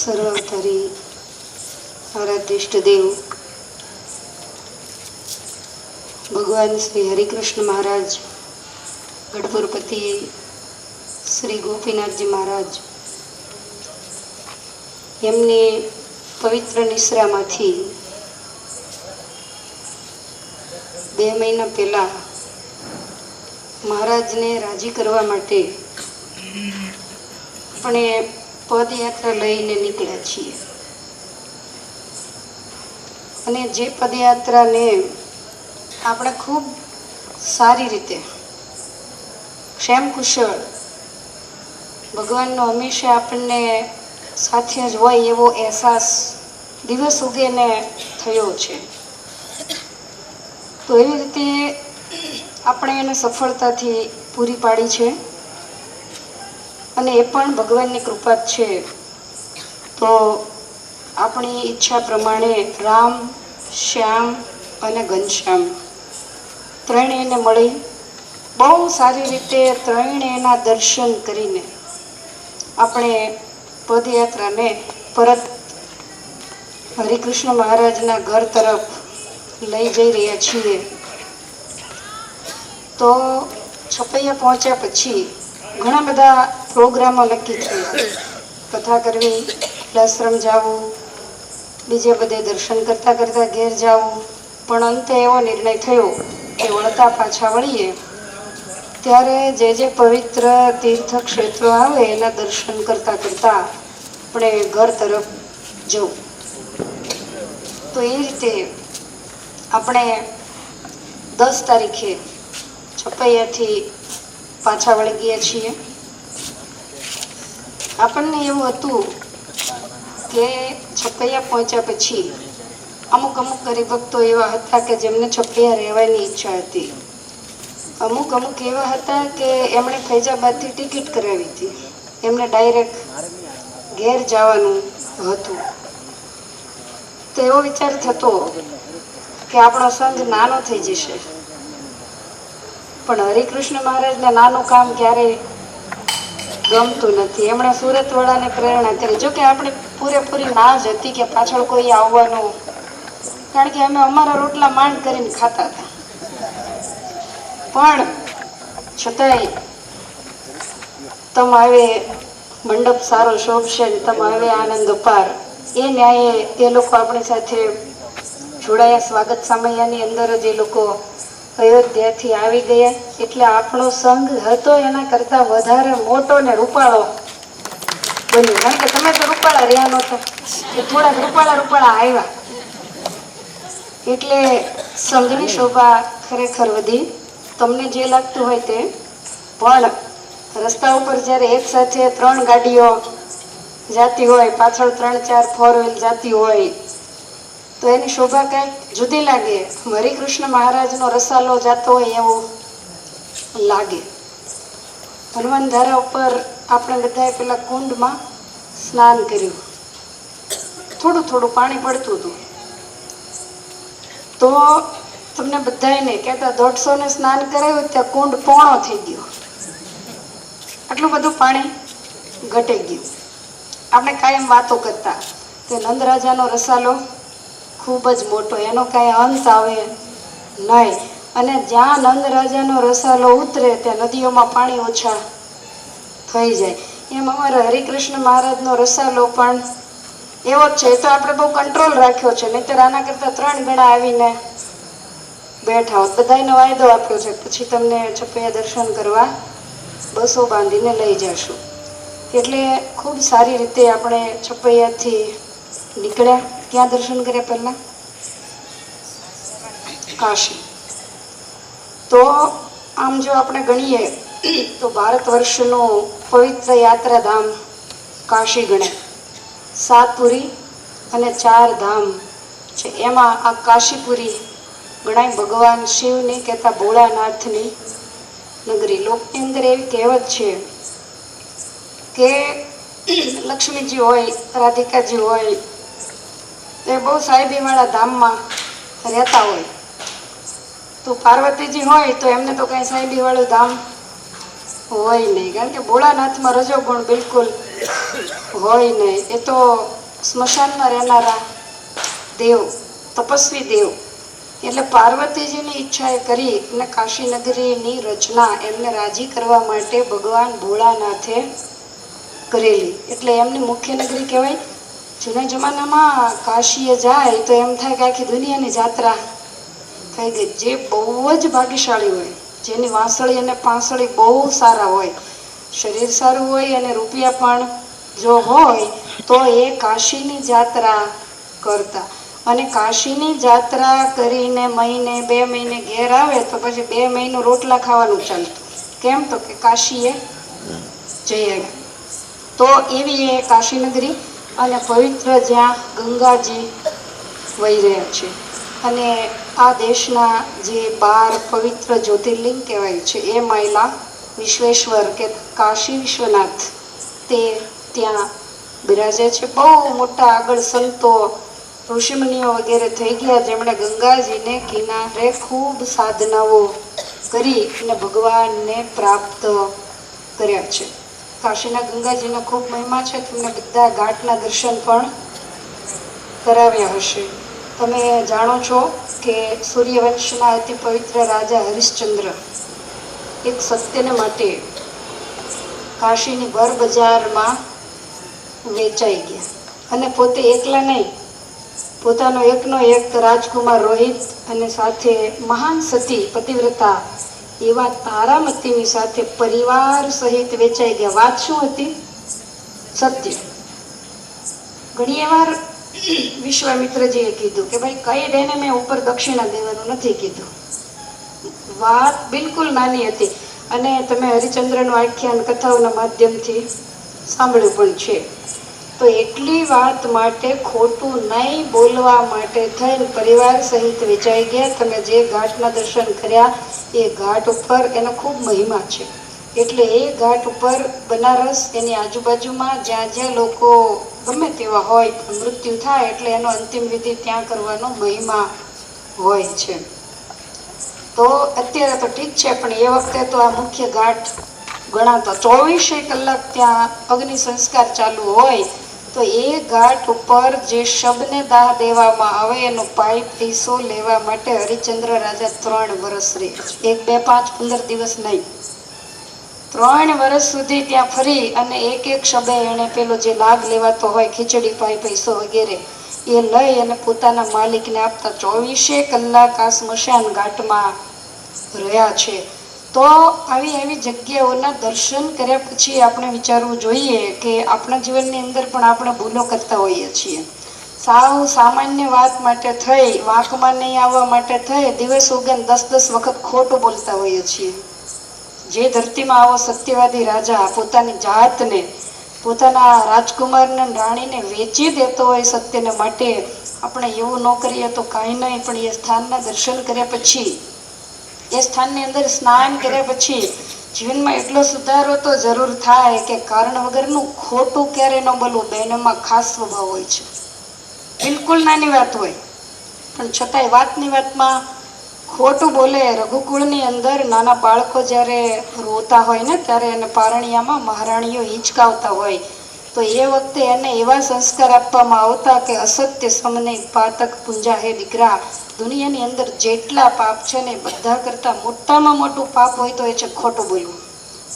સર્વાવતારી આરાધ્ય દેવ ભગવાન શ્રી હરિકૃષ્ણ મહારાજ, ગઢપુરપતિ શ્રી ગોપીનાથજી મહારાજ, એમની પવિત્ર નિશ્રામાંથી 2 મહિના પહેલા મહારાજને રાજી કરવા માટે આપણે પદયાત્રા લઈને નીકળ્યા છીએ. અને જે પદયાત્રાને આપણે ખૂબ સારી રીતે ક્ષેમકુશળ ભગવાનનો હંમેશા આપણને સાથે જ હોય એવો અહેસાસ દિવસ ઉગીને થયો છે. તો એવી રીતે આપણે એને સફળતાથી પૂરી પાડી છે અને એ પણ ભગવાનની કૃપા જ છે. તો આપણી ઈચ્છા પ્રમાણે રામ, શ્યામ અને ઘનશ્યામ ત્રણેયને મળી બહુ સારી રીતે ત્રણેયના દર્શન કરીને આપણે પદયાત્રાને પરત હરિકૃષ્ણ મહારાજના ઘર તરફ લઈ જઈ રહ્યા છીએ. તો છપૈયા પહોંચ્યા પછી ઘણા બધા પ્રોગ્રામો નક્કી થયા. કથા કરવી, આશ્રમ જવું, બીજે બધે દર્શન કરતાં કરતાં ઘેર જવું. પણ અંતે એવો નિર્ણય થયો કે વળતા પાછા વળીએ ત્યારે જે પવિત્ર તીર્થ ક્ષેત્રો આવે એના દર્શન કરતાં કરતાં આપણે ઘર તરફ જવું. તો એ રીતે આપણે 10 તારીખે છપૈયાથી પાછા વળી ગયા છીએ. આપણને એવું હતું કે છપૈયા પહોંચ્યા પછી અમુક હરિભક્તો એવા હતા કે જેમને છપૈયા રહેવાની ઈચ્છા હતી. અમુક એવા હતા કે એમણે ફૈજાબાદથી ટિકિટ કરાવી હતી, એમને ડાયરેક્ટ ઘેર જવાનું હતું. તો એવો વિચાર થતો કે આપણો સંઘ નાનો થઈ જશે. પણ હરિકૃષ્ણ મહારાજને નાનું કામ ક્યારેય ગમતું નથી. એમણે સુરતવાળાને પ્રેરણા કરી. જો કે આપણે પૂરેપૂરી ના જ હતી કે પાછળ કોઈ આવવાનું, કારણ કે અમે અમારા રોટલા માંડ કરીને ખાતા હતા. પણ છતાંય તમે હવે મંડપ સારો શોભશે, તમે હવે આનંદ અપાર, એ ન્યાયે એ લોકો આપણી સાથે જોડાયા. સ્વાગત સામૈયાની અંદર જ એ લોકો અયોધ્યાથી આવી ગયા. એટલે આપણો સંઘ હતો એના કરતાં વધારે મોટો ને રૂપાળો બન્યો. કારણ કે તમે તો રૂપાળા રહ્યા નહોતા, એ થોડાક રૂપાળા આવ્યા એટલે સંઘની શોભા ખરેખર વધી. તમને જે લાગતું હોય તે, પણ રસ્તા ઉપર જ્યારે એક સાથે 3 ગાડીઓ જાતી હોય, પાછળ 3-4 4 વ્હીલ જાતી હોય તો એની શોભા કંઈક જુદી લાગે. હરિકૃષ્ણ મહારાજનો રસાલો જાતો હોય એવું લાગે. હનુમાન ધારા ઉપર આપણે બધાએ પેલા કુંડમાં સ્નાન કર્યું. થોડું પાણી પડતું હતું. તો તમને બધાને કહેતા 150 સ્નાન કરાવ્યું ત્યાં કુંડ પોણો થઈ ગયો. આટલું બધું પાણી ઘટી ગયું. આપણે કાયમ વાતો કરતા કે નંદરાજાનો રસાલો ખૂબ જ મોટો, એનો કાંઈ અંત આવે નહીં. અને જ્યાં નંદરાજાનો રસાલો ઉતરે ત્યાં નદીઓમાં પાણી ઓછા થઈ જાય. એમ અમારા હરિકૃષ્ણ મહારાજનો રસાલો પણ એવો જ છે. તો આપણે બહુ કંટ્રોલ રાખ્યો છે, નહીંતર આના કરતાં 3 ગણા આવીને બેઠા હોત. બધાને વાયદો આપ્યો છે પછી તમને છપૈયા દર્શન કરવા બસો બાંધીને લઈ જશું. એટલે ખૂબ સારી રીતે આપણે છપૈયાથી નીકળ્યા. ક્યાં દર્શન કર્યા પહેલાં? કાશી. તો આમ જો આપણે ગણીએ તો ભારત વર્ષનું પવિત્ર યાત્રાધામ કાશી ગણાય. 7 પુરી અને 4 ધામ છે. એમાં આ કાશીપુરી ગણાય ભગવાન શિવની કહેતા ભોળાનાથની નગરી. લોકની અંદર એવી કહેવત છે કે લક્ષ્મીજી હોય, રાધિકાજી હોય, એ બહુ સાહેબીવાળા ધામમાં રહેતા હોય. તો પાર્વતીજી હોય તો એમને તો કાંઈ સાહેબીવાળું ધામ હોય નહીં, કારણ કે ભોળાનાથમાં રજોગુણ બિલકુલ હોય નહીં, એ તો સ્મશાનમાં રહેનારા દેવ, તપસ્વી દેવ. એટલે પાર્વતીજીની ઈચ્છાએ કરી અને કાશી નગરીની રચના એમને રાજી કરવા માટે ભગવાન ભોળાનાથે કરેલી. એટલે એમની મુખ્ય નગરી કહેવાય. જૂના જમાનામાં કાશીએ જાય તો એમ થાય કે આખી દુનિયાની જાત્રા થઈ ગઈ. જે બહુ જ ભાગ્યશાળી હોય, જેની વાંસળી અને પાંસળી બહુ સારા હોય, શરીર સારું હોય અને રૂપિયા પણ જો હોય તો એ કાશીની જાત્રા કરતા. અને કાશીની જાત્રા કરીને મહિને 2 મહિને ઘેર આવે તો પછી 2 મહિનો રોટલા ખાવાનું ચાલતું. કેમ? તો કે કાશીએ જઈ આવ્યા. તો એવી એ કાશી નગરી અને પવિત્ર જ્યાં ગંગાજી વહી રહ્યા છે. અને આ દેશના જે 12 પવિત્ર જ્યોતિર્લિંગ કહેવાય છે એ મહિલા વિશ્વેશ્વર કે કાશી વિશ્વનાથ તે ત્યાં બિરાજે છે. બહુ મોટા આગળ સંતો ઋષિમુનિઓ વગેરે થઈ ગયા જેમણે ગંગાજીને કિનારે ખૂબ સાધનાઓ કરી અને ભગવાનને પ્રાપ્ત કર્યા છે. કાશીના ગંગાજીનો ખૂબ મહિમા છે. તમને બધા ઘાટના દર્શન પણ કરાવ્યા હશે. તમે જાણો છો કે સૂર્યવંશના અતિ પવિત્ર રાજા હરિશ્ચંદ્ર એક સત્યને માટે કાશીની ભર બજારમાં વેચાઈ ગયા. અને પોતે એકલા નહીં, પોતાનો એકનો એક રાજકુમાર રોહિત અને સાથે મહાન સતી પતિવ્રતા એવા તારામતીની સાથે પરિવાર સહિત વેચાઈ ગયા. વાત શું હતી? સત્ય. ઘણી વાર વિશ્વામિત્રજીએ કીધું કે ભાઈ કઈ દેને મેં ઉપર દક્ષિણા દેવાનું નથી કીધું. વાત બિલકુલ નાની હતી. અને તમે હરિચંદ્રનું આખ્યાન કથાઓના માધ્યમથી સાંભળ્યું પણ છે. તો એટલી વાત માટે ખોટું નહીં બોલવા માટે થઈને પરિવાર સહિત વેચાઈ ગયા. તમે જે ઘાટના દર્શન કર્યા એ ઘાટ ઉપર એનો ખૂબ મહિમા છે. એટલે એ ઘાટ ઉપર બનારસ એની આજુબાજુમાં જ્યાં જ્યાં લોકો ગમે તેવા હોય મૃત્યુ થાય એટલે એનો અંતિમ વિધિ ત્યાં કરવાનો મહિમા હોય છે. તો અત્યારે તો ઠીક છે, પણ એ વખતે તો આ મુખ્ય ઘાટ ગણાતો. 24 કલાક ત્યાં અગ્નિ સંસ્કાર ચાલુ હોય. તો એ ઘાટ ઉપર જે શબને દાહ દેવામાં આવે એનો પાઇપ પીસો લેવા માટે હરિચંદ્ર રાજા 3 વર્ષ રહે. 1, 2, 5, 15 દિવસ નહીં, 3 વર્ષ સુધી ત્યાં ફરી અને એક શબે એને પેલો જે લાભ લેવાતો હોય ખીચડી પાઈ પૈસો વગેરે એ લઈ અને પોતાના માલિકને આપતા. 24 કલાક આ સ્મશાન ઘાટમાં રહ્યા છે. તો આવી જગ્યાઓના દર્શન કર્યા પછી આપણે વિચારવું જોઈએ કે આપણા જીવનની અંદર પણ આપણે ભૂલો કરતા હોઈએ છીએ. સાવ સામાન્ય વાત માટે થઈ, વાંકમાં નહીં આવવા માટે થઈ દિવસ ઉગેને 10 વખત ખોટું બોલતા હોઈએ છીએ. જે ધરતીમાં આવો સત્યવાદી રાજા પોતાની જાતને, પોતાના રાજકુમારને રાણીને વેચી દેતો હોય સત્યને માટે, આપણે એવું ન કરીએ તો કાંઈ નહીં. પણ એ સ્થાનના દર્શન કર્યા પછી, એ સ્થાનની અંદર સ્નાન કર્યા પછી જીવનમાં એટલો સુધારો તો જરૂર થાય કે કારણ વગરનું ખોટું ક્યારે ન બોલવું. બહેનોમાં ખાસ સ્વભાવ હોય છે. બિલકુલ નાની વાત હોય પણ છતાંય વાતની વાતમાં ખોટું બોલે. રઘુકુળની અંદર નાના બાળકો જ્યારે રોતા હોય ને ત્યારે એને પારણિયામાં મહારાણીઓ હિંચકાવતા હોય તો એ વખતે એને એવા સંસ્કાર આપવામાં આવતા કે અસત્ય સમને પાતક પૂંજા હે દીકરા, દુનિયાની અંદર જેટલા પાપ છે ને બધા કરતાં મોટામાં મોટું પાપ હોય તો એ છે ખોટું બોલવું.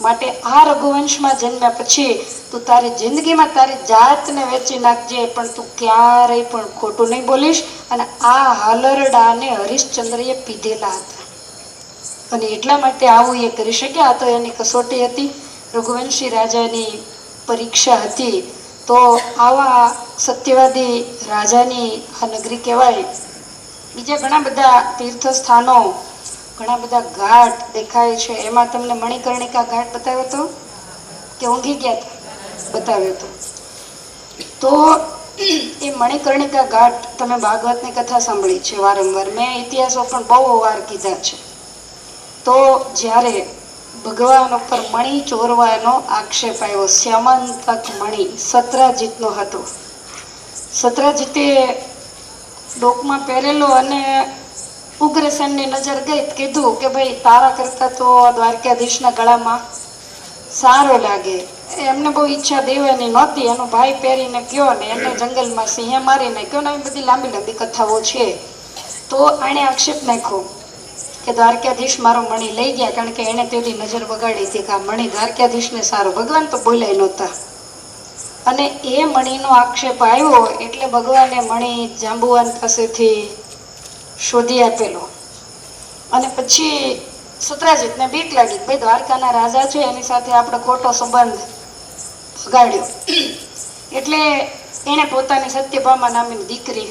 માટે આ રઘુવંશમાં જન્મ્યા પછી તું તારી જિંદગીમાં તારી જાતને વેચી નાખજે, પણ તું ક્યારેય પણ ખોટું નહીં બોલીશ. અને આ હાલરડાને હરિશ્ચંદ્રએ પીધેલા હતા અને એટલા માટે આવું એ કરી શક્યા. તો એની કસોટી હતી, રઘુવંશી રાજાની પરીક્ષા હતી. તો આવા સત્યવાદી રાજાની આ નગરી કહેવાય. બીજા ઘણા બધા તીર્થ સ્થાનો, ઘણા બધા ઘાટ દેખાય છે. એમાં તમને મણિકર્ણિકા ઘાટ બતાવ્યો હતો કે ઊંઘી ગયા હતા? બતાવ્યો હતો. તો એ મણિકર્ણિકા ઘાટ તમે ભાગવતની કથા સાંભળી છે વારંવાર, મેં ઇતિહાસો પણ બહુ વાર કીધા છે. તો જ્યારે ભગવાન ઉપર મણિ ચોરવાનો આક્ષેપ આવ્યો, શ્યામાંતક મણિ સત્રાજીતનો હતો. સત્રાજીતે ડોકમાં પહેરેલો અને ઉગ્રસેનની નજર ગઈ, કીધું કે ભાઈ તારા કરતા તો દ્વારકાધીશના ગળામાં સારો લાગે. એમને બહુ ઈચ્છા દેવાની નહોતી, એનો ભાઈ પહેરીને ગયો ને એને જંગલમાં સિંહે મારીને ગયો ને, એ બધી લાંબી લાંબી કથાઓ છે. તો આણે આક્ષેપ નાખ્યો કે દ્વારકાધીશ મારો મણી લઈ ગયા, કારણ કે એને તેની નજર બગાડી હતી કે આ મણી દ્વારકાધીશને સારો. ભગવાન તો બોલાય નહોતા, અને એ મણીનો આક્ષેપ આવ્યો એટલે ભગવાને મણી જાંબુવાન પાસેથી શોધી આપેલો. અને પછી સત્રાજીતને બીક લાગી, ભાઈ દ્વારકાના રાજા છે એની સાથે આપણે ખોટો સંબંધ બગાડ્યો, એટલે એને પોતાની સત્યભામા નામની દીકરી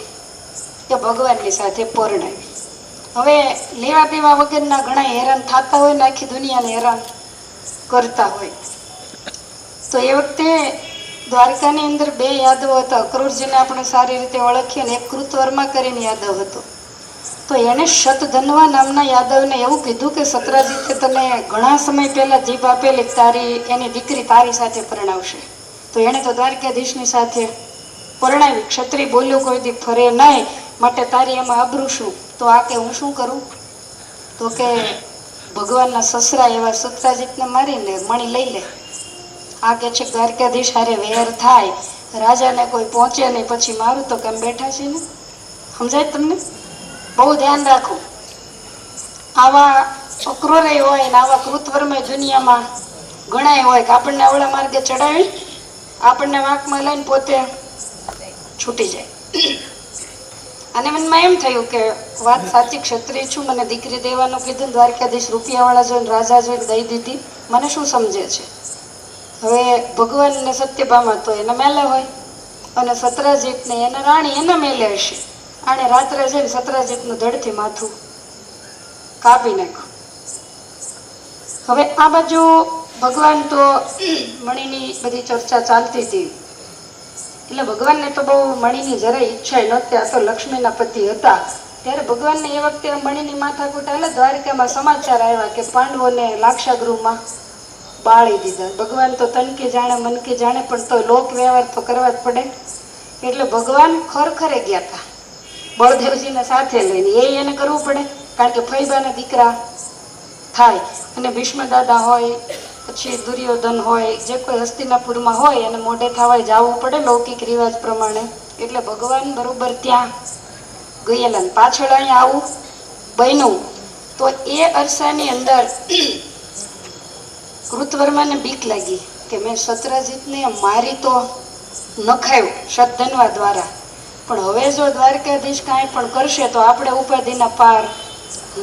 એ ભગવાનની સાથે પરણાવી. હવે લેવા દેવા વગરના ઘણા હેરાન થતા હોય ને, આખી દુનિયાને હેરાન કરતા હોય. તો એ વખતે દ્વારકાની અંદર બે યાદવ હતા. અક્રૂરજીને આપણે સારી રીતે ઓળખીએ ને, એક કૃતવર્મા કરીને યાદવ હતો. તો એને શતધન્વા નામના યાદવને એવું કીધું કે સત્રાજીતે તને ઘણા સમય પહેલા જીભ આપેલી, તારી એની દીકરી તારી સાથે પરણાવશે. તો એણે તો દ્વારકાધીશની સાથે પરણાવી. ક્ષત્રિય બોલ્યો કોઈ દી ફરે નહીં, માટે તારી એમાં આબરૂ શું? તો આ કે હું શું કરું? તો કે ભગવાનના સસરા એવા સત્રાજીતને મારીને મણી લઈ લે. આ કે છે દ્વારકાધીશ હારે વેર થાય, રાજાને કોઈ પહોંચે નહીં, પછી મારું તો કેમ બેઠા છે ને. સમજાય તમને? બહુ ધ્યાન રાખો. આવા અક્રૂરે હોય ને આવા કૃતવર્મે દુનિયામાં ઘણાય હોય કે આપણને અવળા માર્ગે ચડાવી, આપણને વાંકમાં લઈને પોતે છૂટી જાય. અને મનમાં એમ થયું કે વાત સાચી, ક્ષત્રિય છું, મને દીકરી દેવાનું કીધું, દ્વારકાધીશ રૂપિયાવાળા જોઈને રાજા જોઈને દઈ દીધી, મને શું સમજે છે. હવે ભગવાનને સત્યભામા તો એના મેલે હોય, અને સત્રાજીતને એના રાણી એના મેલે હશે. આણે રાત્રે જઈને સત્રાજીતનું ધડથી માથું કાપી નાખ્યું. હવે આ બાજુ ભગવાન તો મણીની બધી ચર્ચા ચાલતી હતી, એટલે ભગવાનને તો બહુ મણીની જરાય ઈચ્છા નહોતી. આ તો લક્ષ્મીના પતિ હતા. ત્યારે ભગવાનને એ વખતે મણીની માથાકૂટ એટલે દ્વારિકામાં સમાચાર આવ્યા કે પાંડવોને લાક્ષાગૃહમાં બાળી દીધા. ભગવાન તો તનકે જાણે મનકે જાણે, પણ તો લોક વ્યવહાર તો કરવા જ પડે. એટલે ભગવાન ખરખરે ગયા હતા બળદેવજીને સાથે લઈને. એને કરવું પડે, કારણ કે ફૈબાના દીકરા થાય, અને ભીષ્મ દાદા હોય, પછી દુર્યોધન હોય, જે કોઈ હસ્તિનાપુરમાં હોય અને મોઢે થવાય જવું પડે લૌકિક રિવાજ પ્રમાણે. એટલે ભગવાન બરોબર ત્યાં ગયેલા. પાછળ અહીંયા આવું બન્યું. તો એ અરસાની અંદર કૃતવર્માને બીક લાગી કે મેં સત્રાજીતને મારી તો નખાયો શતધન્વા દ્વારા, પણ હવે જો દ્વારકાધીશ કાંઈ પણ કરશે તો આપણે ઉપાધિના પાર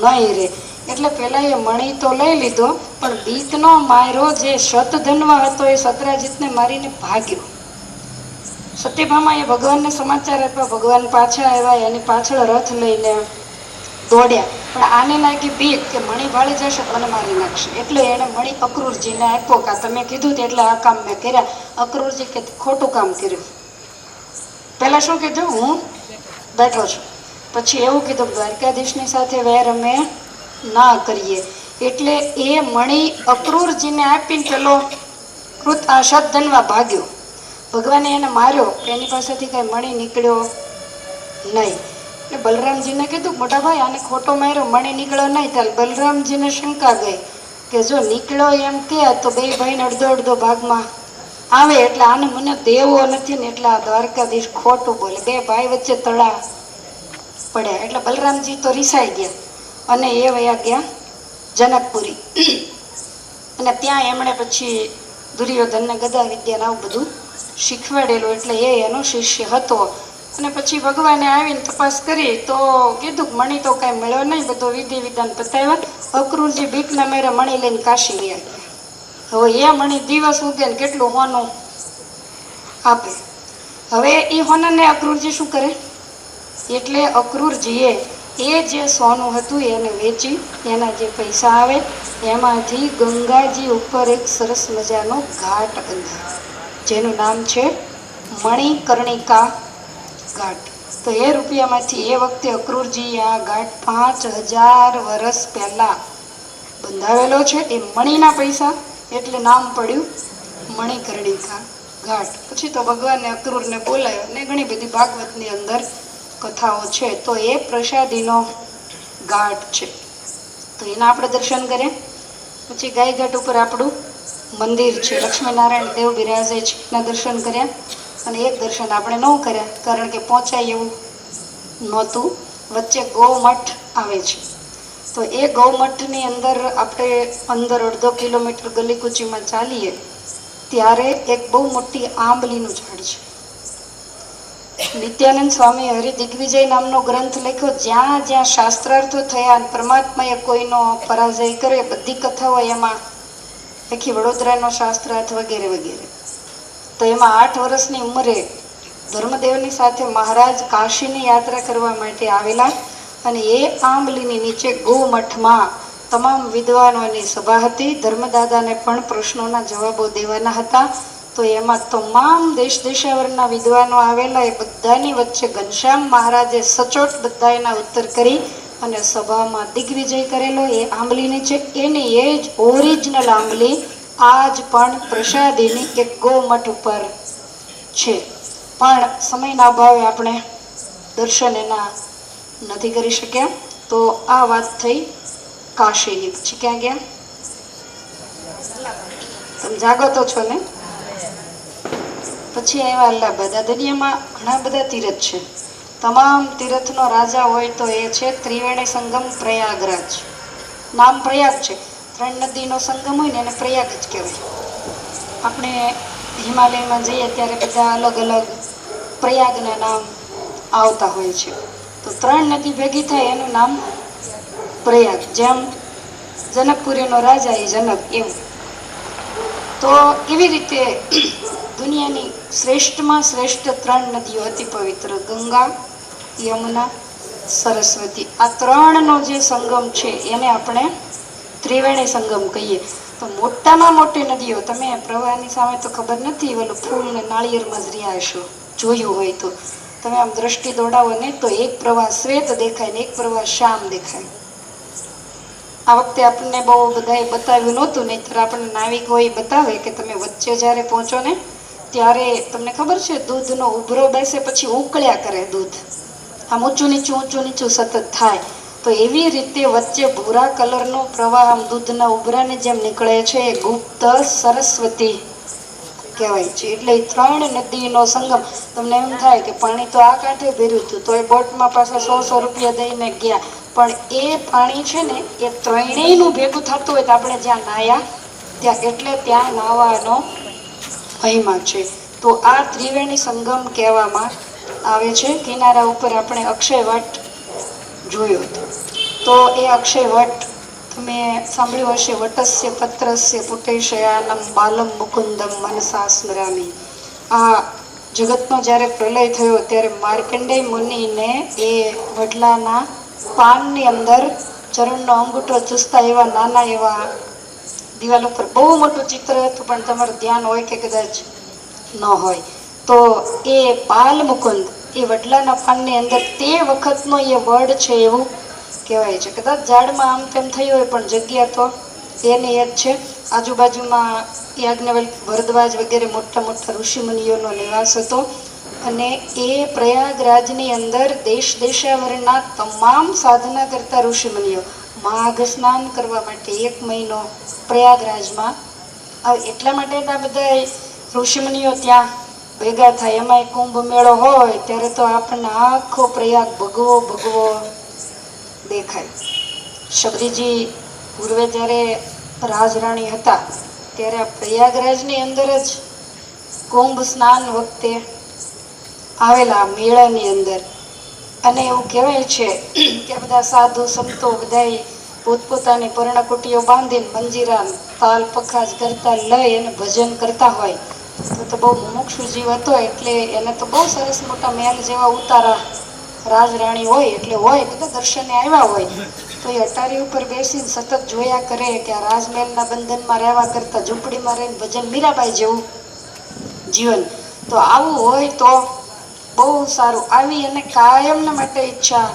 નહીં રહે. એટલે પેલા એ મણી તો લઈ લીધો, પણ બીકનો માર્યો જે શતધન્વા હતો એ સત્રાજીતને મારીને ભાગ્યો. સત્યભામાએ ભગવાનને સમાચાર આપ્યા. ભગવાન પાછા આવ્યા, એની પાછળ રથ લઈને દોડ્યા. પણ આને લાગી બીક કે મણી ભાળી જશે મને મારી નાખશે. એટલે એણે મણી અક્રૂરજીને આપ્યો કે તમે કીધું એટલે આ કામ મેં કર્યા. અક્રૂરજી કે ખોટું કામ કર્યું. પહેલા શું કીધું? હું બેઠો છું. પછી એવું કીધું દ્વારકાધીશની સાથે વેર અમે ના કરીએ. એટલે એ મણી અક્રૂરજીને આપીને પેલો શતધન્વા ભાગ્યો. ભગવાને એને માર્યો, એની પાસેથી કઈ મણી નીકળ્યો નહીં. એટલે બલરામજીને કીધું મોટા ભાઈ આને ખોટો માર્યો, મણી નીકળ્યો નહીં. ત્યારે બલરામજીને શંકા ગઈ કે જો નીકળ્યો એમ કે તો બે ભાઈને અડધો અડધો ભાગમાં આવે, એટલે આને મને દેવો નથી ને, એટલે આ દ્વારકાધીશ ખોટું બોલે. બે ભાઈ વચ્ચે તળા પડ્યા. એટલે બલરામજી તો રીસાઈ ગયા અને એ વયા ગયા જનકપુરી. અને ત્યાં એમણે પછી દુર્યોધનને ગદા વિદ્યાને આવું બધું શીખવાડેલું. એટલે એ એનો શિષ્ય હતો. અને પછી ભગવાને આવીને તપાસ કરી તો કીધું કે મણી તો કાંઈ મળ્યો નહીં, બધો વિધિ વિધાન પતાવ્યા. અક્રૂરજી બીકના મેરે મણી લઈને કાશી ગયા. હવે એ મણી દિવસ ઉગે ને કેટલું હોનું આપે. હવે એ હોનાને અક્રૂરજી શું કરે? એટલે અક્રૂરજીએ એ જે સોનું હતું એને વેચી એના જે પૈસા આવે એમાંથી ગંગાજી ઉપર એક સરસ મજાનો ઘાટ બંધાવ્યો, જેનું નામ છે મણિકર્ણિકા ઘાટ. તો એ રૂપિયામાંથી એ વખતે અક્રૂરજી આ ઘાટ 5000 વર્ષ પહેલા બંધાવેલો છે. એ મણીના પૈસા એટલે નામ પડ્યું મણિકર્ણિકા ઘાટ. પછી તો ભગવાને અક્રૂરને બોલાયો ને ઘણી બધી ભાગવતની અંદર કથાઓ છે. તો એ પ્રસાદીનો ઘાટ છે. તો એના આપણે દર્શન કરીએ. પછી ગાય ઘાટ ઉપર આપણું મંદિર છે, લક્ષ્મીનારાયણ દેવ બિરાજે છે, એના દર્શન કર્યા. અને એક દર્શન આપણે ન કર્યા, કારણ કે પહોંચાય એવું નહોતું. વચ્ચે ગૌમઠ આવે છે, તો એ ગૌમઠની અંદર આપણે અંદર અડધો કિલોમીટર ગલી કૂચીમાં ચાલીએ ત્યારે એક બહુ મોટી આંબલીનું ઝાડ છે. નિત્યાનંદ સ્વામી હરિદિગ્વિજય નામનો ગ્રંથ લખ્યો, જ્યાં જ્યાં શાસ્ત્રાર્થો થયા અને પરમાત્માએ કોઈનો પરાજય કર્યો, બધી કથાઓ એમાં લખી. વડોદરાનો શાસ્ત્રાર્થ વગેરે વગેરે. તો એમાં 8 વર્ષની ઉંમરે ધર્મદેવની સાથે મહારાજ કાશીની યાત્રા કરવા માટે આવેલા, અને એ આંબલીની નીચે ગૌમઠમાં તમામ વિદ્વાનોની સભા હતી. ધર્મદાદાને પણ પ્રશ્નોના જવાબો દેવાના હતા. તો એમાં તમામ દેશ દેશાવરના વિદ્વાનો આવેલા, એ બધાની વચ્ચે ઘનશ્યામ મહારાજે સચોટ બધાના ઉત્તર કરી અને સભામાં દિગ્વિજય કરેલો. એ આંબલીની છે, એની એ જ ઓરિજિનલ આંબલી આજ પણ પ્રસાદીની એક ગૌમઠ ઉપર છે. પણ સમયના અભાવે આપણે દર્શન એના નથી કરી શક્યા. તો આ વાત થઈ કાશીની. પછી ક્યાં ગયા? તમે જાગો તો છો ને? પછી આવ્યા અલ્હાબાદ. આ દુનિયામાં ઘણા બધા તીરથ છે. તમામ તીરથનો રાજા હોય તો એ છે ત્રિવેણી સંગમ પ્રયાગરાજ. નામ પ્રયાગ છે, 3 નદીનો સંગમ હોય ને એને પ્રયાગ જ કહેવાય. આપણે હિમાલયમાં જઈએ ત્યારે બધા અલગ અલગ પ્રયાગના નામ આવતા હોય છે. તો 3 નદી ભેગી થાય એનું નામ પ્રયાગ. જેમ જનકપુરીનો રાજા એ જનક, એવું. તો એવી રીતે દુનિયાની શ્રેષ્ઠમાં શ્રેષ્ઠ 3 નદીઓ અતિ પવિત્ર, ગંગા, યમુના, સરસ્વતી. આ 3નો જે સંગમ છે એને આપણે ત્રિવેણી સંગમ કહીએ. તો મોટામાં મોટી નદીઓ, તમે પ્રવાહની સામે તો ખબર નથી, ઓલું ફૂલ ને નાળિયેરમાં જ રહ્યા હશો, જોયું હોય તો. તમે આમ દ્રષ્ટિ દોડાવો ને તો એક પ્રવાહ શ્વેત દેખાય ને એક પ્રવાહ શ્યામ દેખાય. આ વખતે આપણને બહુ બધાએ બતાવ્યું નહોતું, નહીંતર આપણને નાવિકો એ બતાવે કે તમે વચ્ચે જ્યારે પહોંચો ને ત્યારે તમને ખબર છે દૂધનો ઉભરો બેસે પછી ઉકળ્યા કરે દૂધ, આમ ઊંચું નીચું સતત થાય. તો એવી રીતે વચ્ચે ભૂરા કલરનો પ્રવાહ આમ દૂધના ઉભરાની જેમ નીકળે છે, એ ગુપ્ત સરસ્વતી કહેવાય છે. એટલે 3 નદીનો સંગમ. તમને એમ થાય કે પાણી તો આ કાંઠે ભર્યું હતું, તો એ બોટમાં પાછા 100 રૂપિયા દઈને ગયા, પણ એ પાણી છે ને એ ત્રણેયનું ભેગું થતું હોય તો આપણે જ્યાં નાયા ત્યાં, એટલે ત્યાં નાવાનો મહિમા છે. તો આ ત્રિવેણી સંગમ કહેવામાં આવે છે. કિનારા ઉપર આપણે અક્ષય વટ જોયો હતો. તો એ અક્ષય વટ તમે સાંભળ્યું હશે, વટસ્ય પત્રસ્ય પુટેશયાનમ બાલમ મુકુંદમ મનસા સ્મરામી. આ જગતનો જ્યારે પ્રલય થયો ત્યારે માર્કંડેય મુનિને એ વડલાના પાનની અંદર ચરણનો અંગૂઠો ચૂસતા એવા નાના એવા દિવાલ ઉપર બહુ મોટું ચિત્ર હતું, પણ તમારું ધ્યાન હોય કે કદાચ ન હોય. તો એ બાલ મુકુંદ એ વડલાના પાનની અંદર તે વખતનો એ વડ છે એવું કહેવાય છે. કદાચ ઝાડમાં આમ તેમ થયું હોય પણ જગ્યા તો એની જ છે. આજુબાજુમાં યાજ્ઞવલ્ક, ભરદ્વાજ વગેરે મોટા મોટા ઋષિમુનિઓનો નિવાસ હતો. અને એ પ્રયાગરાજની અંદર દેશ દેશાવરના તમામ સાધના કરતા ઋષિમુનિઓ માઘ સ્નાન કરવા માટે 1 મહિનો પ્રયાગરાજમાં આવે. એટલા માટે આ બધા ઋષિમુનિઓ ત્યાં ભેગા થાય. એમાં કુંભ મેળો હોય ત્યારે તો આપણને આખો પ્રયાગ ભગવો ભગવો દેખાય. શબરીજી પૂર્વે જ્યારે રાજરાણી હતા ત્યારે આ પ્રયાગરાજની અંદર જ કુંભ સ્નાન વખતે આવેલા મેળાની અંદર. અને એવું કહેવાય છે કે બધા સાધુ સંતો બધા પોતપોતાની પર્ણકુટીઓ બાંધીને મંજીરા તાલ પખાજ કરતા લઈ અને ભજન કરતા હોય. તો બહુ મુમુક્ષુ જીવ હતો, એટલે એને તો બહુ સરસ મોટા મહેલ જેવા ઉતારા રાજરાણી હોય એટલે હોય, બધા દર્શને આવ્યા હોય તો એ અટારી ઉપર બેસીને સતત જોયા કરે કે આ રાજમહેલના બંધનમાં રહેવા કરતા ઝૂંપડીમાં રહીને ભજન, મીરાબાઈ જેવું જીવન. તો આવું હોય તો બહુ સારું. આવી અને કાયમના માટે ઈચ્છા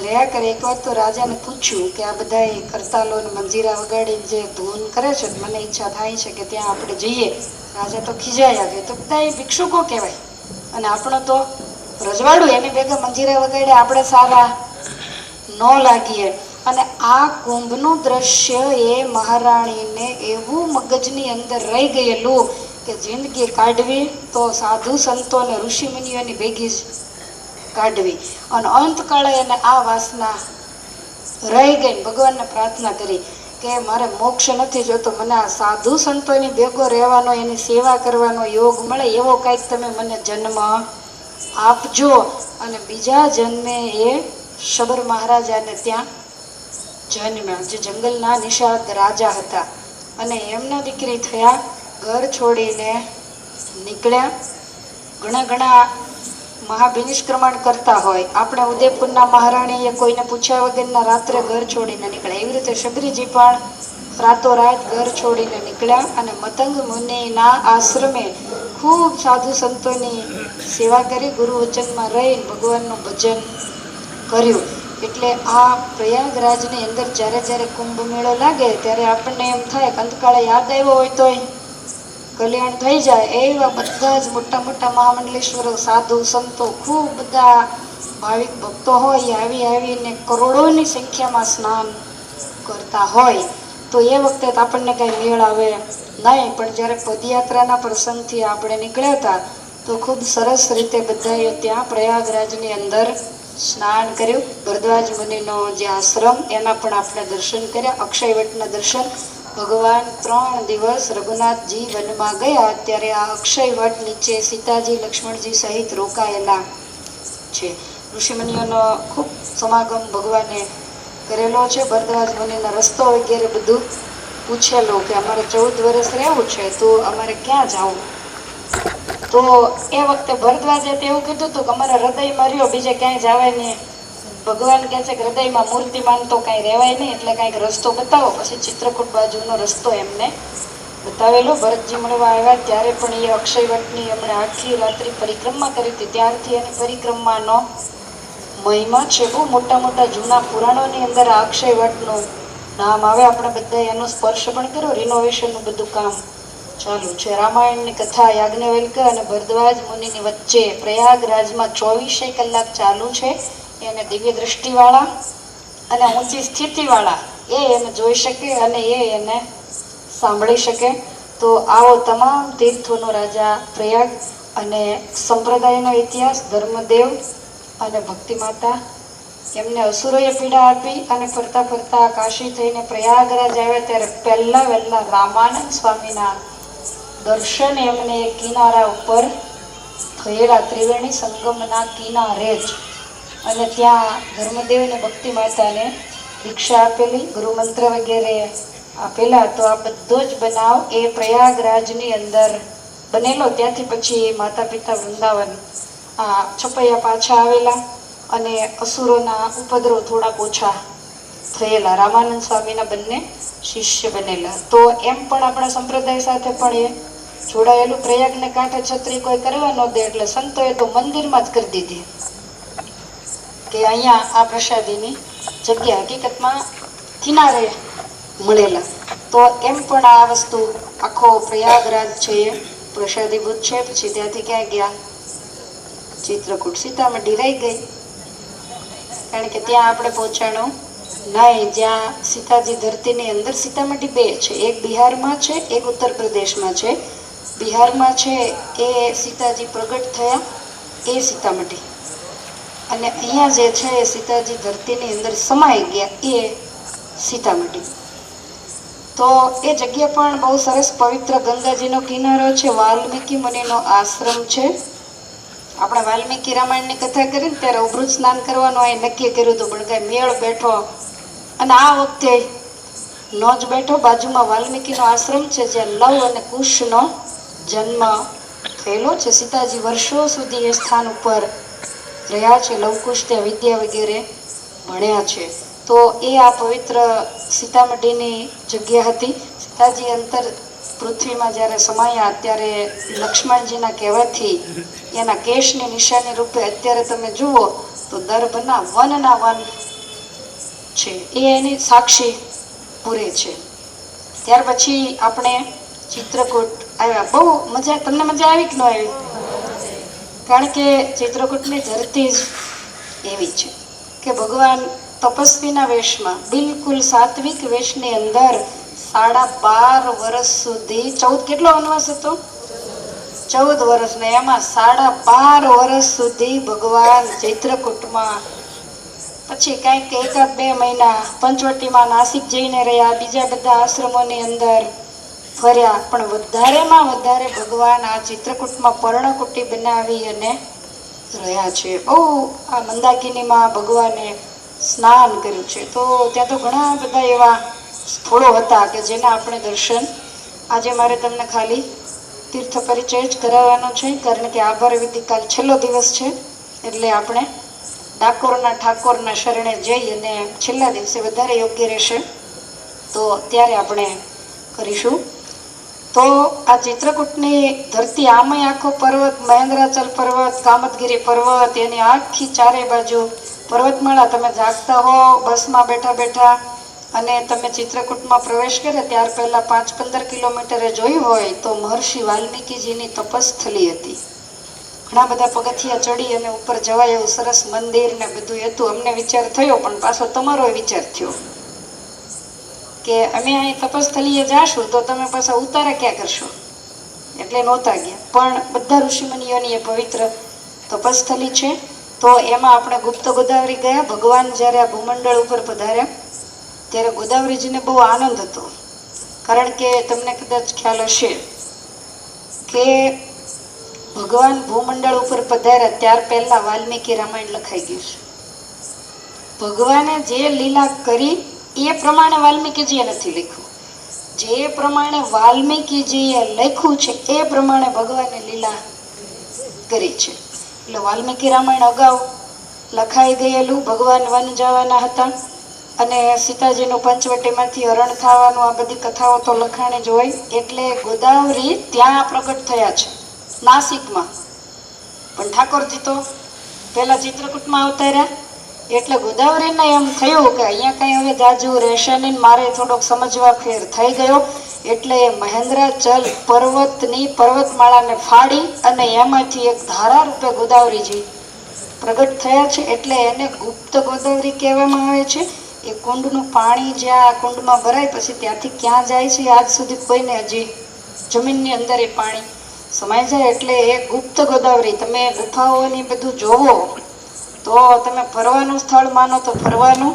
રહ્યા કરે. એક વાર તો રાજાને પૂછ્યું કે આ બધા કરતાલો મંજીરા વગાડીને જે ધૂન કરે છે, મને ઈચ્છા થાય છે કે ત્યાં આપણે જઈએ. રાજા તો ખીજાયા કે તો બધા એ ભિક્ષુકો કહેવાય અને આપણો તો રજવાડું, એને ભેગા મંજીરા વગાડે આપણે સારા ન લાગીએ. અને આ કુંભનું દ્રશ્ય એ મહારાણીને એવું મગજની અંદર રહી ગયેલું કે જિંદગી કાઢવી તો સાધુ સંતો અને ઋષિમુનિઓની ભેગી જ કાઢવી. અને અંતકાળે એને આ વાસના રહી ગઈ. ભગવાનને પ્રાર્થના કરી કે મારે મોક્ષ નથી જોતો, મને આ સાધુ સંતોની ભેગો રહેવાનો, એની સેવા કરવાનો યોગ મળે એવો કાંઈક તમે મને જન્મ આપજો. અને બીજા જન્મે એ શબર મહારાજાને ત્યાં જન્મ્યા, જે જંગલના નિષાદ રાજા હતા. અને એમના દીકરી થયા, ઘર છોડીને નીકળ્યા. ઘણા ઘણા મહાભિનિષ્ક્રમણ કરતા હોય. આપણે ઉદયપુરના મહારાણીએ કોઈને પૂછ્યા વગરના રાત્રે ઘર છોડીને નીકળ્યા. એવી રીતે શબરીજી પણ રાતોરાત ઘર છોડીને નીકળ્યા અને મતંગ મુનિના આશ્રમે ખૂબ સાધુ સંતોની સેવા કરી, ગુરુ વચનમાં રહી ભગવાનનું ભજન કર્યું. એટલે આ પ્રયાગરાજની અંદર જ્યારે જ્યારે કુંભ મેળો લાગે ત્યારે આપણને એમ થાય કે અંતકાળે યાદ આવ્યો હોય તોય કલ્યાણ થઈ જાય. એવા બધા જ મોટા મોટા મહામંડલેશ્વરો, સાધુ સંતો, ખૂબ બધા ભાવિક ભક્તો હોય, આવીને કરોડોની સંખ્યામાં સ્નાન કરતા હોય. તો એ વખતે આપણને કાંઈ મેળ આવે નહીં. પણ જ્યારે પદયાત્રાના પ્રસંગથી આપણે નીકળ્યા હતા તો ખૂબ સરસ રીતે બધાએ ત્યાં પ્રયાગરાજની અંદર સ્નાન કર્યું. ભરદ્વાજ મુનિનો જે આશ્રમ એના પણ આપણે દર્શન કર્યા, અક્ષયવટના દર્શન. ભગવાન 3 દિવસ રઘુનાથજી વનમાં ગયા ત્યારે આ અક્ષયવટ નીચે સીતાજી લક્ષ્મણજી સહિત રોકાયેલા છે. ઋષિમુનિઓનો ખૂબ સમાગમ ભગવાને કરેલો છે. ભરદ્વાજ મુનિના રસ્તો વગેરે બધું પૂછેલું કે અમારે 14 વર્ષ રહેવું છે તો અમારે ક્યાં જવું. તો એ વખતે ભરદ્વાજે એવું કીધું હતું કે અમારા હૃદયમાં રહ્યો, બીજે ક્યાંય જવાય નહીં. ભગવાન કહે છે કે હૃદયમાં મૂર્તિમાન તો કાંઈ રહેવાય નહીં, એટલે કાંઈક રસ્તો બતાવો. પછી ચિત્રકૂટ બાજુનો રસ્તો એમને બતાવેલો. ભરતજી મળવા આવ્યા ત્યારે પણ એ અક્ષયવટની એમણે આખી રાત્રિ પરિક્રમા કરી હતી. ત્યારથી એની પરિક્રમાનો મહિમા છે. બહુ મોટા મોટા જૂના પુરાણોની અંદર આ અક્ષયવટનું નામ આવે. આપણે બધા એનો સ્પર્શ પણ કર્યો. રિનોવેશનનું બધું કામ ચાલુ છે. રામાયણની કથા યાજ્ઞવલ્ક અને ભરદ્વાજ મુનિની વચ્ચે પ્રયાગરાજમાં 24 કલાક ચાલુ છે. એને દિવ્ય દ્રષ્ટિવાળા અને ઊંચી સ્થિતિવાળા એને જોઈ શકે અને એને સાંભળી શકે. તો આવો તમામ તીર્થોનો રાજા પ્રયાગ. અને સંપ્રદાયનો ઇતિહાસ, ધર્મદેવ અને ભક્તિ માતા, એમને અસુરોએ પીડા આપી અને ફરતા ફરતા કાશી થઈને પ્રયાગરાજ આવ્યા ત્યારે વહેલા રામાનંદ સ્વામીના દર્શન એમને કિનારા ઉપર થયેલા, ત્રિવેણી સંગમના કિનારે જ. અને ત્યાં ધર્મદેવ અને ભક્તિ માતાને દીક્ષા આપેલી, ગુરુમંત્ર વગેરે આપેલા. તો આ બધો જ બનાવ એ પ્રયાગરાજની અંદર બનેલો. ત્યાંથી પછી માતા પિતા વૃંદાવન છપૈયા પાછા આવેલા અને અસુરોના ઉપદ્રવ થોડાક ઓછા થયેલા. રામાનંદ સ્વામીના બંને શિષ્ય બનેલા. તો એમ પણ આપણા સંપ્રદાય સાથે પણ એ જોડાયેલું. પ્રયાગને કાંઠે છત્રી કોઈ કરવા ન દે એટલે સંતોએ તો મંદિરમાં જ કરી દીધી કે અહીંયા આ પ્રસાદીની જગ્યા. હકીકતમાં કિનારે મળેલા. તો એમ પણ આ વસ્તુ આખો પ્રયાગરાજ છે એ પ્રસાદીભૂત છે. પછી ત્યાંથી ક્યાં ગયા? ચિત્રકૂટ. સીતામઢી રહી ગઈ કારણ કે ત્યાં આપણે પહોંચાણું નહીં. જ્યાં સીતાજી ધરતીની અંદર સીતામઢી 2 છે, એક બિહારમાં છે, એક ઉત્તર પ્રદેશમાં છે. બિહારમાં છે એ સીતાજી પ્રગટ થયા એ સીતામઢી, અને અહીંયા જે છે એ સીતાજી ધરતીની અંદર સમાઈ ગયા એ સીતામઢી. તો એ જગ્યા પણ બહુ સરસ પવિત્ર ગંગાજીનો કિનારો છે. વાલ્મીકી મુનિનો આશ્રમ છે. આપણે વાલ્મીકી રામાયણની કથા કરીને ત્યારે અભૃત સ્નાન કરવાનું અહીં નક્કી કર્યું હતું, પણ કાંઈ મેળ બેઠો અને આ વખતે ન જ બેઠો. બાજુમાં વાલ્મીકીનો આશ્રમ છે જ્યાં લવ અને કુશનો જન્મ થયેલો છે. સીતાજી વર્ષો સુધી એ સ્થાન ઉપર રહ્યા છે. લવકુશ ત્યાં વિદ્યા વગેરે ભણ્યા છે. તો એ આ પવિત્ર સીતામઢીની જગ્યા હતી. સીતાજી અંતર પૃથ્વીમાં જ્યારે સમાયા ત્યારે લક્ષ્મણજીના કહેવાથી એના કેશની નિશાની રૂપે અત્યારે તમે જુઓ તો દર્ભના વન છે એ એની સાક્ષી પૂરે છે. ત્યાર પછી આપણે ચિત્રકૂટ આવ્યા. બહુ મજા. તમને મજા આવી કે ન આવી? કારણ કે ચિત્રકૂટની ધરતી જ એવી છે કે ભગવાન તપસ્વીના વેશમાં, બિલકુલ સાત્વિક વેશની અંદર 12.5 વર્ષ સુધી, 14 કેટલો વનવાસ હતો? 14 વર્ષ ને એમાં 12.5 વર્ષ સુધી ભગવાન ચૈત્રકૂટમાં, પછી કંઈક 1-2 મહિના પંચવટીમાં નાસિક જઈને રહ્યા, બીજા બધા આશ્રમોની અંદર ફર્યા, પણ વધારેમાં વધારે ભગવાન આ ચિત્રકૂટમાં પર્ણકુટી બનાવી અને રહ્યા છે. બહુ આ મંદાકિનીમાં ભગવાને સ્નાન કર્યું છે. તો ત્યાં તો ઘણા બધા એવા સ્થળો હતા કે જેના આપણે દર્શન, આજે મારે તમને ખાલી તીર્થ પરિચય જ કરાવવાનો છે, કારણ કે આભાર વિધિ કાલ છેલ્લો દિવસ છે, એટલે આપણે ડાકોરના ઠાકોરના શરણે જઈ અને છેલ્લા દિવસે વધારે યોગ્ય રહેશે તો ત્યારે આપણે કરીશું. તો આ ચિત્રકૂટની ધરતી આમાંય આખો પર્વત, મહેન્દ્રાચલ પર્વત, કામતગીરી પર્વત, એની આખી ચારે બાજુ પર્વતમાળા. તમે જાગતા હો બસમાં બેઠા બેઠા અને તમે ચિત્રકૂટમાં પ્રવેશ કરે ત્યાર પહેલા 5-15 કિલોમીટરે જોયું હોય તો મહર્ષિ વાલ્મીકીજીની તપસ્થલી હતી. ઘણા બધા પગથિયા ચડી અને ઉપર જવાય એવું સરસ મંદિર ને બધું હતું. અમને વિચાર થયો, પણ પાછો તમારો વિચાર થયો કે અમે અહીં તપસ્થલીએ જાશું તો તમે પાછા ઉતારા ક્યાં કરશો, એટલે નહોતા ગયા. પણ બધા ઋષિમુનિઓની એ પવિત્ર તપસ્થલી છે. તો એમાં આપણે ગુપ્ત ગોદાવરી ગયા. ભગવાન જ્યારે આ ભૂમંડળ ઉપર પધાર્યા ત્યારે ગોદાવરીજીને બહુ આનંદ હતો, કારણ કે તમને કદાચ ખ્યાલ હશે કે ભગવાન ભૂમંડળ ઉપર પધાર્યા ત્યાર પહેલા વાલ્મીકી રામાયણ લખાઈ ગયું છે. ભગવાને જે લીલા કરી એ પ્રમાણે વાલ્મીકીજીએ નથી લખ્યું. જે પ્રમાણે વાલ્મીકીજીએ લખ્યું છે એ પ્રમાણે ભગવાને લીલા કરી છે. એટલે વાલ્મીકી રામાયણ અગાઉ લખાઈ ગયેલું, ભગવાન વન જવાના હતા અને સીતાજીનું પંચવટીમાંથી હરણ થવાનું, આ બધી કથાઓ તો લખાણી જ હોય. એટલે ગોદાવરી ત્યાં પ્રગટ થયા છે, નાસિકમાં. પણ ઠાકોરજી તો પહેલા ચિત્રકૂટમાં અવતર્યા, એટલે ગોદાવરીને એમ થયું કે અહીંયા કંઈ હવે જાજુ રહેશે નહીં, મારે થોડોક સમજવા ફેર થઈ ગયો. એટલે એ મહેન્દ્રાચલ પર્વતની પર્વતમાળાને ફાડી અને એમાંથી એક ધારા રૂપે ગોદાવરીજી પ્રગટ થયા છે. એટલે એને ગુપ્ત ગોદાવરી કહેવામાં આવે છે. એ કુંડનું પાણી જ્યાં કુંડમાં ભરાય પછી ત્યાંથી ક્યાં જાય છે આજ સુધી કોઈને હજી જમીનની અંદર એ પાણી સમાઈ જાય, એટલે એ ગુપ્ત ગોદાવરી. તમે ગુફાઓની બધું જોવો તો તમે ફરવાનું સ્થળ માનો તો ફરવાનું,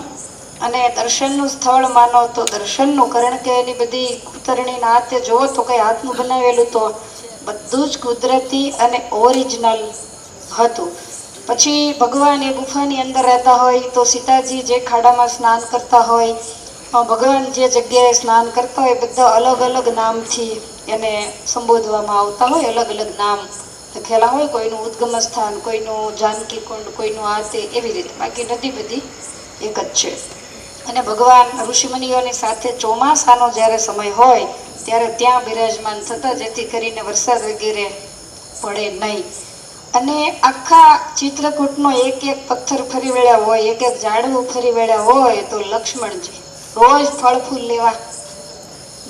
અને દર્શનનું સ્થળ માનો તો દર્શનનું, કારણ કે એની બધી કુતરણીના હાથે જોવો તો કંઈ હાથનું બનાવેલું તો બધું જ કુદરતી અને ઓરિજિનલ હતું. પછી ભગવાન એ ગુફાની અંદર રહેતા હોય તો સીતાજી જે ખાડામાં સ્નાન કરતા હોય, ભગવાન જે જગ્યાએ સ્નાન કરતા હોય, બધા અલગ અલગ નામથી એને સંબોધવામાં આવતા હોય, અલગ અલગ નામ લખેલા હોય. કોઈનું ઉદ્ગમ સ્થાન, કોઈનું જાનકી કુંડ, કોઈનું આ તે, એવી રીતે. બાકી નદી બધી એક જ છે. અને ભગવાન ઋષિમુનિઓની સાથે ચોમાસાનો જ્યારે સમય હોય ત્યારે ત્યાં બિરાજમાન થતા, જેથી કરીને વરસાદ વગેરે પડે નહીં. અને આખા ચિત્રકૂટનો એક એક પથ્થર ફરી વળ્યા હોય, એક એક ઝાડવું ફરી વળ્યા હોય તો લક્ષ્મણજી રોજ ફળ ફૂલ લેવા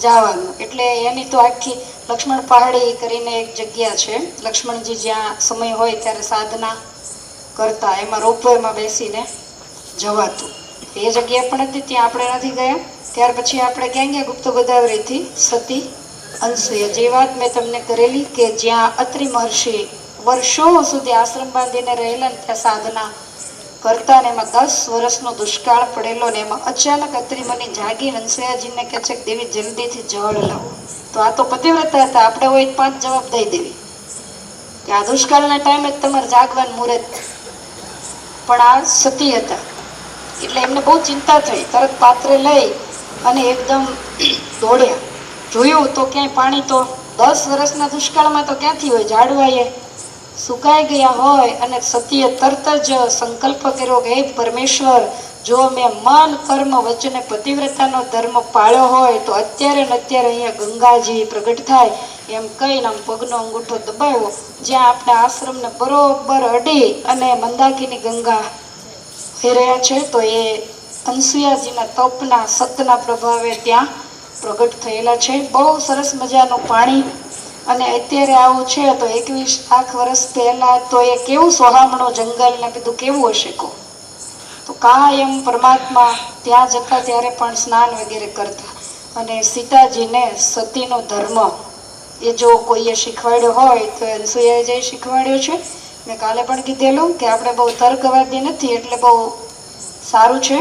જવાનું. એટલે એની તો આખી લક્ષ્મણ પહાડી કરીને એક જગ્યા છે, લક્ષ્મણજી જ્યાં સમય હોય ત્યારે સાધના કરતા, એમાં રોપવેમાં બેસીને જવાતું. એ જગ્યા પણ હતી, ત્યાં આપણે નથી ગયા. ત્યાર પછી આપણે ક્યાં ગયા? ગુપ્ત ગોદાવરીથી સતી અનસૂયા. જે વાત મેં તમને કરેલી કે જ્યાં અત્રિ મહર્ષિ વર્ષો સુધી આશ્રમ બાંધીને રહેલા ને ત્યાં સાધના કરતા, ને એમાં 10 વર્ષનો દુષ્કાળ પડેલો, ને એમાં અચાનક અત્રિ મુનિ જાગી અનસૂયાજીને કહે છે કે દેવી જલ્દીથી જળ લાવો. તો આ તો પતિવ્રતા હતા, આપણે હોય 5 જવાબ દઈ દેવી કે આ દુષ્કાળના ટાઈમે જ તમારે જાગવાનું મુહૂર્ત. પણ આ સતી હતા એટલે એમને બહુ ચિંતા થઈ. તરત પાત્રે લઈ અને એકદમ દોડ્યા. જોયું તો ક્યાંય પાણી તો 10 વર્ષના દુષ્કાળમાં તો ક્યાંથી હોય, ઝાડવાએ સુકાઈ ગયા હોય. અને સતીએ તરત જ સંકલ્પ કર્યો કે હે પરમેશ્વર, જો મેં મન કર્મ વચને પતિવ્રતાનો ધર્મ પાળ્યો હોય તો અત્યારે ને અત્યારે અહીંયા ગંગાજી પ્રગટ થાય. એમ કહીને આમ પગનો અંગૂઠો દબાવ્યો, જ્યાં આપણે આશ્રમને બરોબર અડી અને મંદાકિની ગંગા થઈ રહ્યા છે. તો એ અનસૂયાજીના તપના સતના પ્રભાવે ત્યાં પ્રગટ થયેલા છે. બહુ સરસ મજાનું પાણી. અને અત્યારે આવું છે તો 21 લાખ વર્ષ પહેલા તો એ કેવું સોહામણું જંગલ ને બધું કેવું હશે કહો. તો કાયમ પરમાત્મા ત્યાં જતા ત્યારે પણ સ્નાન વગેરે કરતા. અને સીતાજીને સતીનો ધર્મ એ જો કોઈએ શીખવાડ્યો હોય તો અનસુયાએ શીખવાડ્યો છે. મેં કાલે પણ કીધેલું કે આપણે બહુ તર્કવાદી નથી એટલે બહુ સારું છે.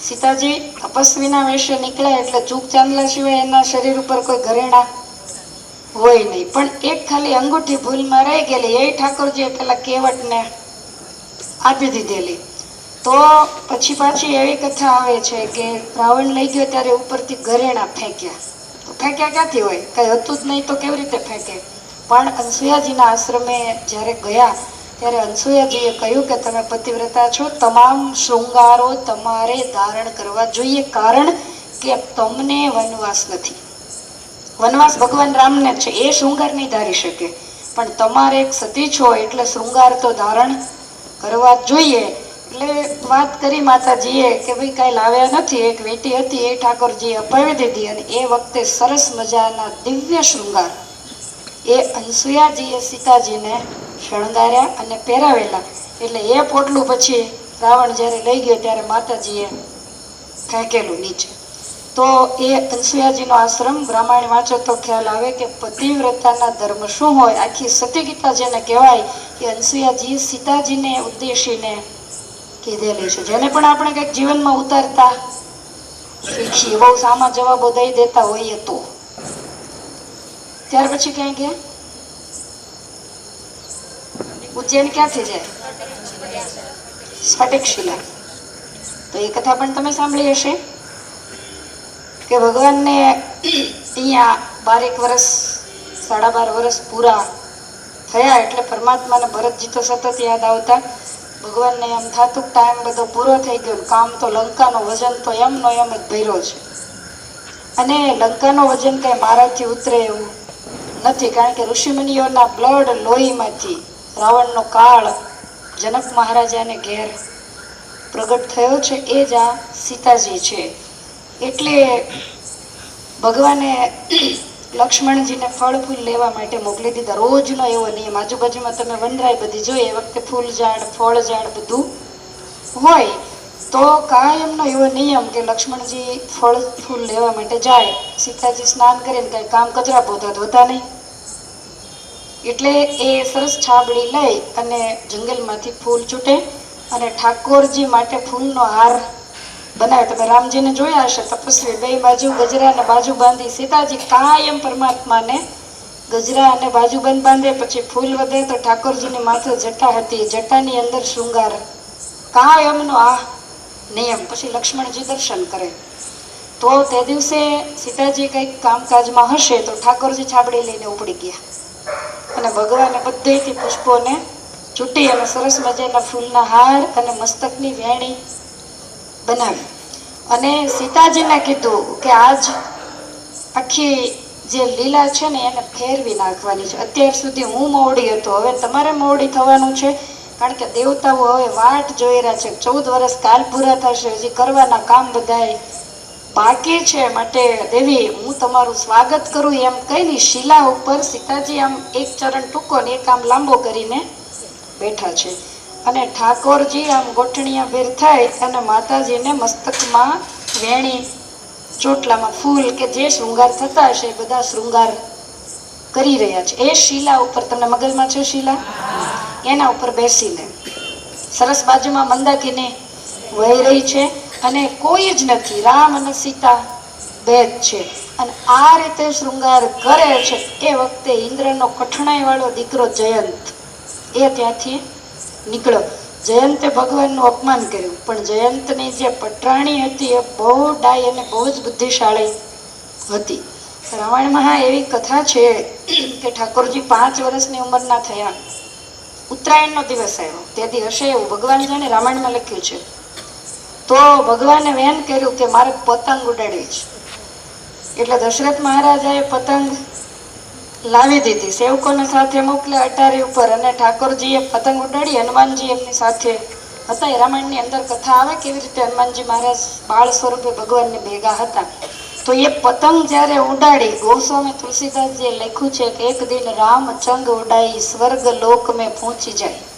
સીતાજી તપસ્વીના વેશે નીકળ્યા એટલે ચૂક ચાંદલા સિવાય એના શરીર ઉપર કોઈ ઘરેણા હોય નહીં. પણ એક ખાલી અંગૂઠી ભૂલમાં રહી ગયેલી, એ ઠાકોરજીએ પેલા કેવટને આપી દીધેલી. તો પછી પાછી એવી કથા આવે છે કે રાવણ લઈ ગયો ત્યારે ઉપરથી ઘરેણા ફેંક્યા. તો ફેંક્યા ક્યાંથી હોય? કઈ હતું જ નહીં તો કેવી રીતે ફેંકે? પણ અનસુયાજીના આશ્રમે જ્યારે ગયા ત્યારે અનસુયાજીએ કહ્યું કે તમે પતિવ્રતા છો, તમામ શૃંગારો તમારે ધારણ કરવા જોઈએ, કારણ કે તમને વનવાસ નથી. વનવાસ ભગવાન રામને છે, એ શૃંગાર નહીં ધારી શકે, પણ તમારે એક સતી છો એટલે શૃંગાર તો ધારણ કરવા જોઈએ. એટલે વાત કરી માતાજીએ કે ભાઈ કાંઈ લાવ્યા નથી, એક વીંટી હતી એ ઠાકોરજીએ અપાવી દીધી. અને એ વખતે સરસ મજાના દિવ્ય શૃંગાર એ અનસુયાજીએ સીતાજીને શણગાર્યા અને પહેરાવેલા. એટલે એ પોટલું પછી રાવણ જ્યારે લઈ ગયો ત્યારે માતાજીએ ફેંકેલું નીચે. તો એ અનસુયાજીનો આશ્રમ રામાયણ વાંચો તો ખ્યાલ આવે કે પતિવ્રતાના ધર્મ શું હોય. આખી સતી ગીતા જેને કહેવાય કે અનસુયાજી સીતાજીને ઉદ્દેશીને કીધેલી છે, જેને પણ આપણે કંઈક જીવનમાં ઉતારતા શીખીએ. બહુ સામા જવાબો દઈ દેતા હોઈએ તો. ત્યાર પછી ક્યાં ગયા? ઉજ્જૈન ક્યાંથી જાય? સ્ફટિક શિલા. તો એ કથા પણ તમે સાંભળી હશે કે ભગવાનને અહીંયા 12 વર્ષ 12.5 વર્ષ પૂરા થયા એટલે પરમાત્માને ભરતજી તો સતત યાદ આવતા. ભગવાનને એમ થતું ટાઈમ બધો પૂરો થઈ ગયો, કામ તો લંકાનો વજન તો એમનો એમ જ ભર્યો છે. અને લંકાનો વજન કંઈ મારાથી ઉતરે એવું નથી, કારણ કે ઋષિમુનિઓના બ્લડ લોહીમાંથી રાવણનો કાળ જનક મહારાજાને ઘેર પ્રગટ થયો છે, એ જ આ સીતાજી છે. એટલે ભગવાને લક્ષ્મણજીને ફળ ફૂલ લેવા માટે મોકલી દીધા. રોજનો એવો નિયમ, આજુબાજુમાં તમે વનરાય બધી જોઈએ એ વખતે ફૂલ ઝાડ ફળ ઝાડ બધું હોય, તો કાયમનો એવો નિયમ કે લક્ષ્મણજી ફળ ફૂલ લેવા માટે જાય, સીતાજી સ્નાન કરીને કાંઈ કામ કચરા પોતા ધોતા નહીં. એટલે એ સરસ છાબડી લઈ અને જંગલમાંથી ફૂલ છૂટે અને ઠાકોરજી માટે ફૂલનો હાર બનાવે. તમે રામજીને જોયા હશે, તપસ્વી, બે બાજુ ગજરા અને બાજુ બાંધી. સીતાજી કાયમ પરમાત્માને ગજરા અને બાજુબંધ બાંધે, પછી ફૂલ વધે તો ઠાકોરજીની માથે જટા હતી, જટાની અંદર શૃંગાર, કાયમનો આ નિયમ. પછી લક્ષ્મણજી દર્શન કરે. તો તે દિવસે સીતાજી કંઈક કામકાજમાં હશે તો ઠાકોરજી છાબડી લઈને ઉપડી ગયા અને ભગવાને બધેથી પુષ્પોને ચૂંટી અને સરસ મજાના ફૂલના હાર અને મસ્તકની વેણી બનાવી. અને સીતાજીને કીધું કે આજ આખી જે લીલા છે ને એને ફેરવી નાખવાની છે. અત્યાર સુધી હું મોવડી હતો, હવે તમારે મોવડી થવાનું છે, કારણ કે દેવતાઓ હવે વાટ જોઈ રહ્યા છે. 14 વર્ષ કાલ પૂરા થશે, હજી કરવાના કામ બધાય બાકી છે, માટે દેવી હું તમારું સ્વાગત કરું એમ કહીને શિલા ઉપર સીતાજી આમ એક ચરણ ટૂંકો ને એક આમ લાંબો કરીને બેઠા છે. અને ઠાકોરજી આમ ગોઠણિયા ભેર થાય અને માતાજીને મસ્તકમાં વેણી, ચોટલામાં ફૂલ કે જે શૃંગાર થતા હશે એ બધા શૃંગાર કરી રહ્યા છે. એ શિલા ઉપર, તમને મગજમાં છે શિલા, એના ઉપર બેસીને સરસ બાજુમાં મંદાકિની વહી રહી છે અને કોઈ જ નથી, રામ અને સીતા બે જ છે. અને આ રીતે શૃંગાર કરે છે. એ વખતે ઇન્દ્રનો કઠણાઈ વાળો દીકરો જયંત એ ત્યાંથી નીકળ્યો. જયંતે ભગવાનનું અપમાન કર્યું, પણ જયંતની જે પટરાણી હતી એ બહુ ડાય અને બહુ જ બુદ્ધિશાળી હતી. રામાયણમાં એવી કથા છે કે ઠાકોરજી 5 વર્ષની ઉંમરના થયા, ઉત્તરાયણનો દિવસ આવ્યો, તેથી હશે એવું ભગવાન જાણે, રામાયણમાં લખ્યું છે. તો ભગવાને વેન કર્યું કે મારે પતંગ ઉડાડવી છે. એટલે દશરથ મહારાજાએ પતંગ લાવી દીધી, સેવકોને સાથે મોકલ્યા અટારી ઉપર, અને ઠાકોરજીએ પતંગ ઉડાડી. હનુમાનજી એમની સાથે હતા. એ રામાયણની અંદર કથા આવે કેવી રીતે હનુમાનજી મહારાજ બાળ સ્વરૂપે ભગવાનને ભેગા હતા. તો એ પતંગ જ્યારે ઉડાડી, ગોસ્વામી તુલસીદાસજીએ લખ્યું છે કે એક દિન રામ ચંગ ઉડાઈ સ્વર્ગ લોક મેં પહોંચી જાય.